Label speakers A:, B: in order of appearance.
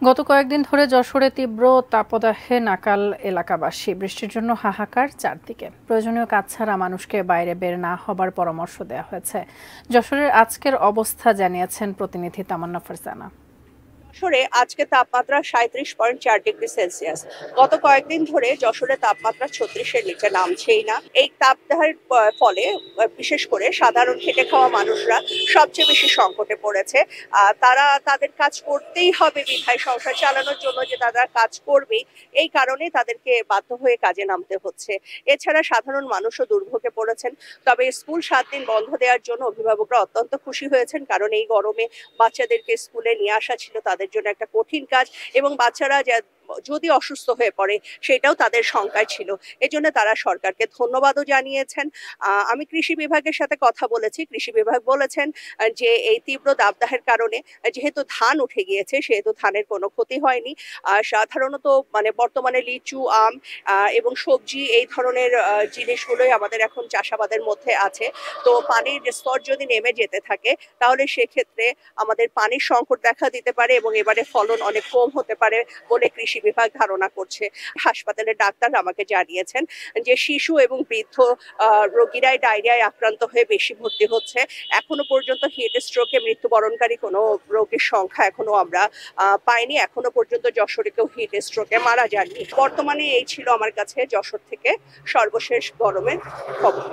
A: গত কয়েকদিন ধরে যশোরে তীব্র তাপদাহে নাকাল এলাকাবাসী। বৃষ্টির জন্য হাহাকার চারদিকে। প্রয়োজনীয় কাজ ছাড়া মানুষকে বাইরে বের না হবার পরামর্শ দেওয়া হয়েছে। যশোরের আজকের অবস্থা জানিয়েছেন প্রতিনিধি তামান্না ফারজানা।
B: যশোরে আজকে তাপমাত্রা 37.4 ডিগ্রি সেলসিয়াস। গত কয়েকদিন ধরে যশোরে তাপমাত্রা 36-এর নিচে নামছেই না। এই তাপদাহের ফলে বিশেষ করে সাধারণ খেটে খাওয়া মানুষরা সবচেয়ে বেশি সংকটে পড়েছে। তারা তাদের কাজ করতেই হবে বিধায় সংসার চালানোর জন্য যে তারা কাজ করবেই, এই কারণে তাদেরকে বাধ্য হয়ে কাজে নামতে হচ্ছে। এছাড়া সাধারণ মানুষও দুর্ভোগে পড়েছেন। তবে স্কুল 7 দিন বন্ধ দেওয়ার জন্য অভিভাবকরা অত্যন্ত খুশি হয়েছেন, কারণ এই গরমে বাচ্চাদেরকে স্কুলে নিয়ে আসা ছিল তাদের জন্য একটা কঠিন কাজ, এবং বাচ্চারা যদি অসুস্থ হয়ে পড়ে সেটাও তাদের শঙ্কায় ছিল। এজন্য তারা সরকারকে ধন্যবাদও জানিয়েছেন। আমি কৃষি বিভাগের সাথে কথা বলেছি। কৃষি বিভাগ বলেছেন যে এই তীব্র দাবদাহের কারণে যেহেতু ধান উঠে গিয়েছে সেহেতু ধানের কোনো ক্ষতি হয়নি। সাধারণত বর্তমানে লিচু, আম এবং সবজি এই ধরনের জিনিসগুলোই আমাদের এখন চাষাবাদের মধ্যে আছে। তো পানির স্তর যদি নেমে যেতে থাকে তাহলে সেক্ষেত্রে আমাদের পানির সংকট দেখা দিতে পারে এবং এবারে ফলন অনেক কম হতে পারে বলে কৃষি বিভাগ ধারণা করছে। হাসপাতালের ডাক্তার আমাকে জানিয়েছেন যে শিশু এবং বৃদ্ধ রোগীরাই ডায়রিয়ায় আক্রান্ত হয়ে বেশি ভর্তি হচ্ছে। এখনো পর্যন্ত হিট স্ট্রোকে মৃত্যুবরণকারী কোনো রোগীর সংখ্যা এখনো আমরা পাইনি। এখনো পর্যন্ত যশোরে কেউ হিট স্ট্রোকে মারা যায়নি। বর্তমানে এই ছিল আমার কাছে যশোর থেকে সর্বশেষ গরমের খবর।